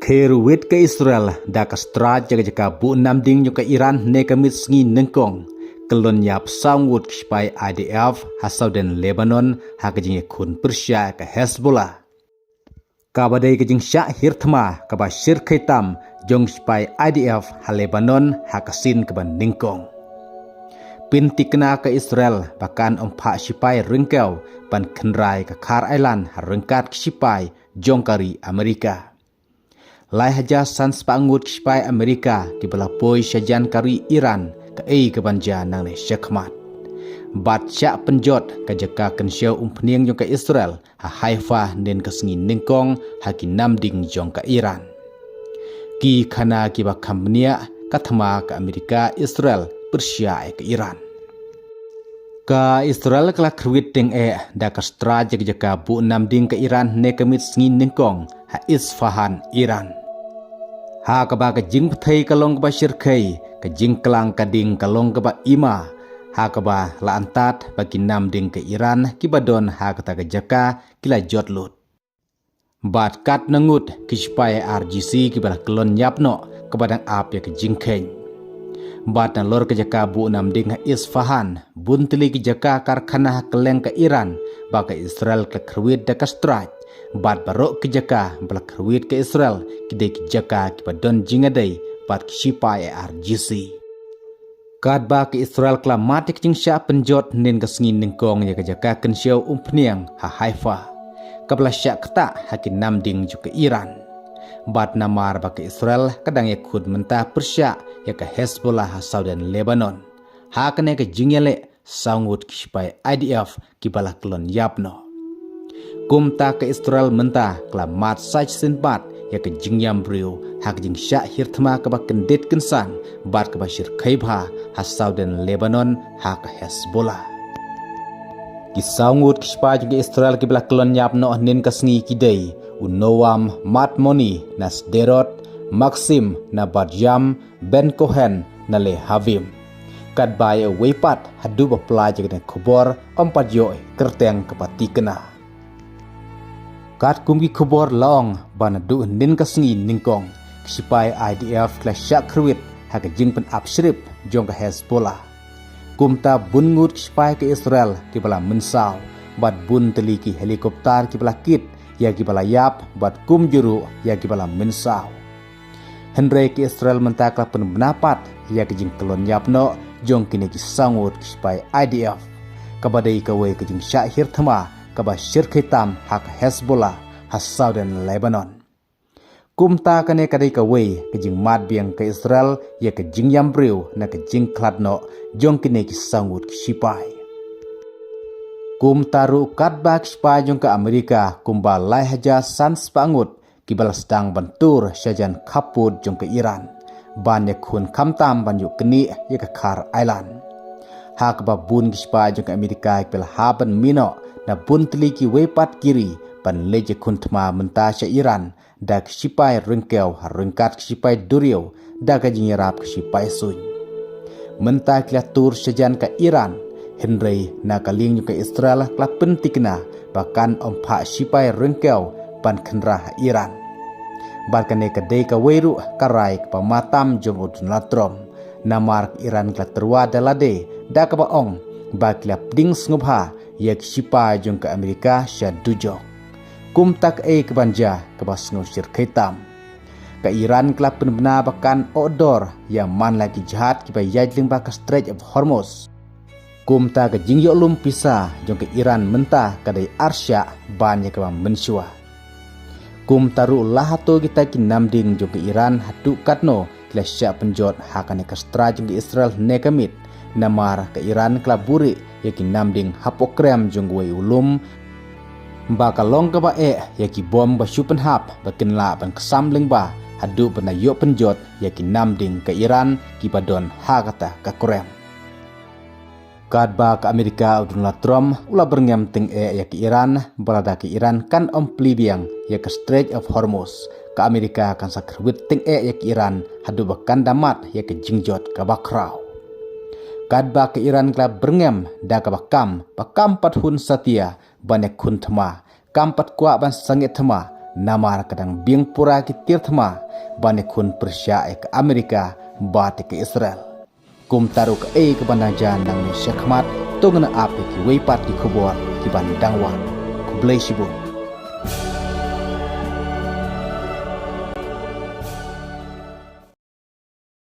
Kheruit ke Israel da ka strat jaga bu namding nyo ka Iran ne kamit sngi nengkong kelon yap sangwut kspai IDF hasaudan Lebanon hakajing kun Persia ka Hezbollah kabadai kajing syak hirtma kaba syirkaitam jong spai IDF ha Lebanon hakasin kaban nengkong pinti kena ke Israel bahkan empat sipai rengkau ban kenrai ke Kar Island harengkat sipai jong kari Amerika lai haja sans pangut sipai Amerika di belapoi syajan kari Iran ke ke banja nang le syakmat bat syak penjot ke jaka kensyau umpniang jong ke Israel ha Haifa nen ke sengi nengkong ha ki namding jong ke Iran ki khana ki ba khamnia kathma ke Amerika Israel Persia ke Iran ka Israel kala khruit teng da ka stra jaka bu namding ke Iran ne kamit sengi nengkong ha Isfahan Iran ha ka ba ka jing pthai kalong ka ba syirkai ka jing klang kading kalong ka ba ima ha ka ba la antat bagi namding ke Iran kibadon ha ka ta jaka kila jotlut bat kat nangut kispai RGC kibala kelon yapno kabadang ap ya ke jingkeng bat na lor ke jaka bu namding ha Isfahan buntili ke jaka karkhana keleng ke Iran ba ke Israel ke khruit da ka straj bat barok ke jaka balak khruit ke Israel kidai ke jaka kibadon jingadai bat kispai RGC kad ba ke Israel kla mati ke jingsya penjot nen ke sengi nengkong ya ke jaka kensyau umpniang ha Haifa kabla syak kata hakin namding juga Iran bat namar ba ke Israel kadang ya khud mentah Persia ya ke Hezbollah ha Saudan Lebanon ha kene ke jingyale sangut kispai IDF kibala kelon yapno kumta ke Israel mentah kla mat saj sinbat ya ke jingyam brio hak jing syak hirtma ke ba kendit kensan bat ke ba syir khaibha ha Saudan Lebanon ha ke Hezbollah kisangut kispa juga Israel kibla kelon yapno nen kasngi kidai unowam matmoni na Sderot Maxim na Barjam Ben Cohen na Le Havim kad baye weipat hadu bapla jaga khobor ompat yo kerteng kepati kena kat kumgi khobor long banadu nen kasngi ningkong sipai IDF kla syak khruit ha ka jing pen apsrip jong ka Hezbollah kumta bungut sipai ke Israel kibala mensau bat bun teliki helikopter kibala kit ya kibala yap bat kum juru ya kibala mensau Henry ke Israel mentakla pendapat ya ke jing kelon yapno jong kini ki sangut sipai IDF kabadai kawe ke jing syahir thama kaba syirkhitam hak Hezbollah ha Saudan Lebanon kumta kane kadai kawe ke jing mat biang ke Israel ya ke jing yambriu na ke jing kladno jong kini ki sangut sipai kum taru katbak sipai jong ke Amerika kumba lai haja sans pangut kibal sedang bentur syajan kaput jong ke Iran ban ya kun kamtam ban yuk keni ya ke Kar Island ha kaba bun sipai jong ke Amerika kibal haban mino na bun teliki wepat kiri ban leje kun tma mentah sya Iran da sipai rengkeu rengkat sipai duriu da ka jing yarap sipai sun mentah kliatur syajan ke Iran Henry na kaling ke Israel kla pentikna bahkan ompa sipai rengkeu pan kenrah Iran barkane kedai ka weru karai ka matam jong udun latrom namar Iran kla terwa dalade da ka baong ba kla ding ngubha yak sipai jong ke Amerika syadujok kum tak ke banja ke basngo syirkaitam ka Iran kla penbena bahkan odor yang man lagi jahat ki bayajling ba ka Strait of Hormuz kum ta ka jingyo lum pisa jong ke Iran mentah kadai arsya banyak ka mensua kum taru lahato kita ki namding jong ke Iran hatu katno kla sya penjot hakane ka stra jong ke Israel nekamit namar ke Iran kla buri yaki namding hapokram jong we ulum bakalong ka ba yaki bom ba syupen hap bakenla ban kesamling ba hadu penayo penjot yaki namding ke Iran kibadon hakata ka korem kad ba ke Amerika udunla Trump ula berngem ting yaki Iran balada ke Iran kan omplibiang yaki Strait of Hormuz ke Amerika kan sakrwit ting yaki Iran hadu bakan damat yaki jingjot ka bakrau kad ba ke Iran kla berngem da ka bakam pat hun satia banek kun thama kam pat kwa ban sangit thama namar kadang bing pura ki tirthma bani kun persya ke Amerika bate ke Israel. Kum taru ke ke banajan nang ni syakmat tungna ape ki weipat ki khobor ki ban dangwan ku blai sibu.